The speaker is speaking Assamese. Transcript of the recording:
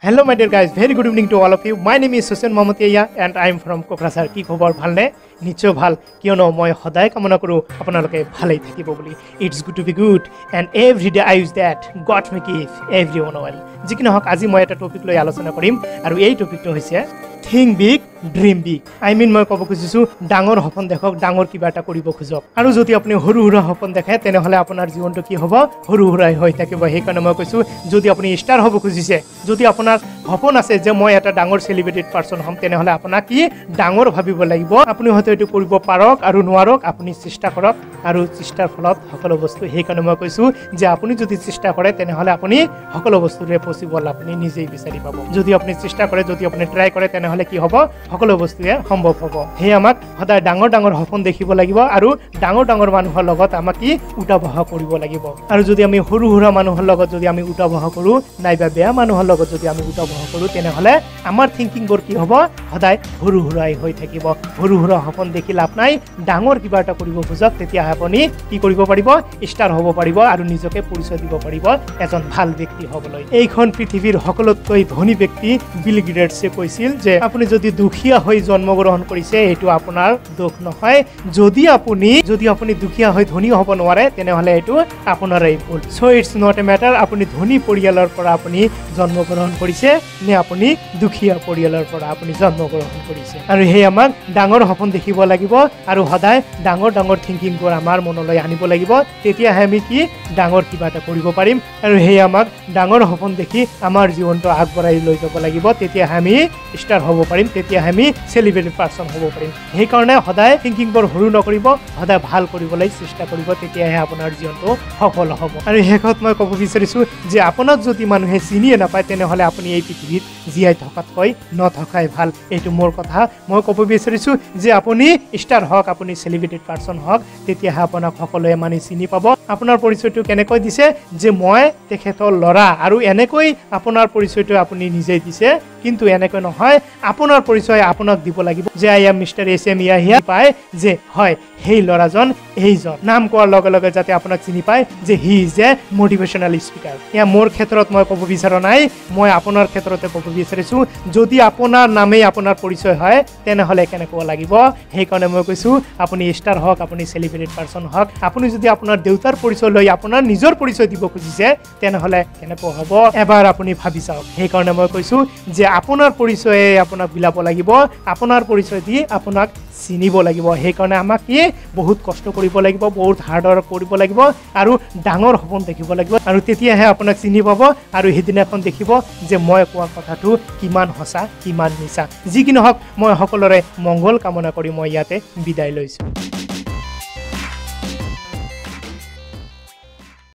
Hello my dear guys, very good evening to all of you. My name is Hussein Mahmoutiya and I am from Kokrasar. কি খবৰ ভালনে নিশ্চয় ভাল কিয়নো মই সদায় কামনা কৰো আপোনালোকে ভালেই থাকিব বুলি It's good to be good and every day I use that God make it everyone well. যিকি নহওক আজি মই এটা টপিক লৈ আলোচনা কৰিম আৰু এই টপিকটো হৈছে Think big, dream big. I mean মই ক'ব খুজিছো ডাঙৰ সপোন দেখক ডাঙৰ কিবা এটা কৰিব খুজক আৰু যদি আপুনি সৰু সৰু সপোন দেখে তেনেহলে আপোনাৰ জীৱনটো কি হ'ব সৰু সৰুই হৈ থাকিব সেইকাৰণে মই কৈছো যদি আপুনি ষ্টাৰ হ'ব খুজিছে যদি আপোনাৰ সপোন আছে যে মই এটা ডাঙৰ সেলিব্ৰিটি পাৰসন হম তেনেহলে আপোনাক কি ডাঙৰ ভাবিব লাগিব আপুনি হয়তো এটো কৰিব পাৰক আৰু নোৱাৰক আপুনি চেষ্টা কৰক আৰু চেষ্টাৰ ফলত সকলো বস্তু সেইকাৰণে মই কৈছো যে আপুনি যদি চেষ্টা কৰে তেনেহলে আপুনি সকলো বস্তুৰে পসিবল আপুনি নিজেই বিচাৰি পাব যদি আপুনি চেষ্টা কৰে যদি আপুনি ট্ৰাই কৰে তেনেহলে কি হ'ব সকলো বস্তুৱে সম্ভৱ হ'ব হে আমাক সদায় ডাঙৰ ডাঙৰ সপোন দেখিব লাগিব আৰু ডাঙৰ ডাঙৰ মানুহৰ লগত আমাক কি উঠাবহা কৰিব লাগিব আৰু যদি আমি সৰু সৰু মানুহৰ লগত যদি আমি উঠাবহা কৰো নাইবা বেয়া মানুহৰ লগত যদি আমি উঠাবহা কৰো তেনেহলে আমাৰ থিংকিং বৰ কি হ'ব সদায় সৰু সৰুই হৈ থাকিব সৰু সৰু সপোন দেখি লাভ নাই ডাঙৰ কিবা এটা কৰিব খুজক তেতিয়া আপুনি কি কৰিব পাৰিব ষ্টাৰ হ'ব পাৰিব আৰু নিজকে পৰিচয় দিব পাৰিব এজন ভাল ব্যক্তি হ'বলৈ এইখন পৃথিৱীৰ সকলোতকৈ ধনী ব্যক্তি বিল গেটছে কৈছিল যে আপুনি যদি দুখীয়া হৈ জন্মগ্ৰহণ কৰিছে এটো আপোনাৰ দুখ নহয় যদি আপুনি দুখীয়া হৈ ধনী হ'ব নোৱাৰে তেনেহলে এটো আপোনাৰই ভুল সো ইটস নট এ ম্যাটাৰ আপুনি ধনী পৰিয়ালৰ পৰা আপুনি জন্মগ্ৰহণ কৰিছে নে আপুনি দুখীয়া পৰিয়ালৰ পৰা আপুনি জন্মগ্ৰহণ কৰিছে আৰু হেই আমাক ডাঙৰ সপোন দেখিব লাগিব আৰু সদায় ডাঙৰ ডাঙৰ থিংকিং কৰ আমাৰ মনলৈ আনিব লাগিব তেতিয়া আমি কি ডাঙৰ কিবা এটা কৰিব পাৰিম আৰু হেই আমাক ডাঙৰ সপোন দেখি আমাৰ জীৱনটো আগবঢ়াই লৈ যাব লাগিব তেতিয়া আমি ষ্টাৰ হ'ব পাৰিম তেতিয়া আমি সেলিব্ৰিটি পাৰসন হ'ব পাৰিম সেই কাৰণে সদায় থিংকিং বৰ হৰু নকৰিব সদায় ভাল কৰিবলৈ চেষ্টা কৰিব তেতিয়াহে আপোনাৰ জীৱনটো সফল হ'ব আৰু হেকত মই ক'ব বিচাৰিছো যে আপোনাক যদি মানুহে চিনিয়ে নাপায় তেনেহলে আপুনি এই পৃথিৱীত জীয়াই থকাতকৈ নথকাই ভাল এইটো মোৰ কথা মই ক'ব বিচাৰিছো যে আপুনি ষ্টাৰ হওক আপুনি সেলিব্ৰিটি পাৰসন হওক তেতিয়াহে আপোনাক সকলোৱে মানি চিনি পাব আপোনাৰ পৰিচয়টো কেনেকৈ দিছে যে মই তেখেতৰ ল'ৰা আৰু এনেকৈ আপোনাৰ পৰিচয়টো আপুনি নিজেই দিছে কিন্তু এনেকৈ নহয় আপোনাৰ পৰিচয় আপোনাক দিব লাগিব যে I am mister SM Yahya পায় যে হয় হেই ল'ৰাজন এইজন নাম কোৱাৰ লগে লগে যাতে আপোনাক চিনি পায় যে he is a motivational speaker ইয়া মোৰ ক্ষেত্ৰত মই ক'ব বিচাৰা নাই মই আপোনাৰ ক্ষেত্ৰতে ক'ব বিচাৰিছো যদি আপোনাৰ নামেই আপোনাৰ পৰিচয় হয় তেনেহলে কেনেকুৱা লাগিব সেই কাৰণে মই কৈছো আপুনি ষ্টাৰ হওক আপুনি সেলিব্ৰিটি পাৰসন হওক আপুনি যদি আপোনাৰ দেউতাৰ পৰিচয় লৈ আপোনাৰ নিজৰ পৰিচয় দিব খুজিছে তেনেহলে কেনেকুৱা হ'ব এবাৰ আপুনি ভাবি চাওক সেই কাৰণে মই কৈছো যে আপোনাৰ পৰিচয়ে আপোনাক বিলাব লাগিব আপোনাৰ পৰিচয় দি আপোনাক চিনিব লাগিব সেই কাৰণে আমাক কি বহুত কষ্ট কৰিব লাগিব বহুত হাৰ্ড ওয়াৰ্ক কৰিব লাগিব আৰু ডাঙৰ সপোন দেখিব লাগিব আৰু তেতিয়াহে আপোনাক চিনি পাব আৰু হেদিনাখন দেখিব যে মই কোৱা কথাটো কিমান সঁচা কিমান মিছা যি কি নহওক মই সকলোৰে মংগল কামনা কৰি মই ইয়াতে বিদায় লৈছো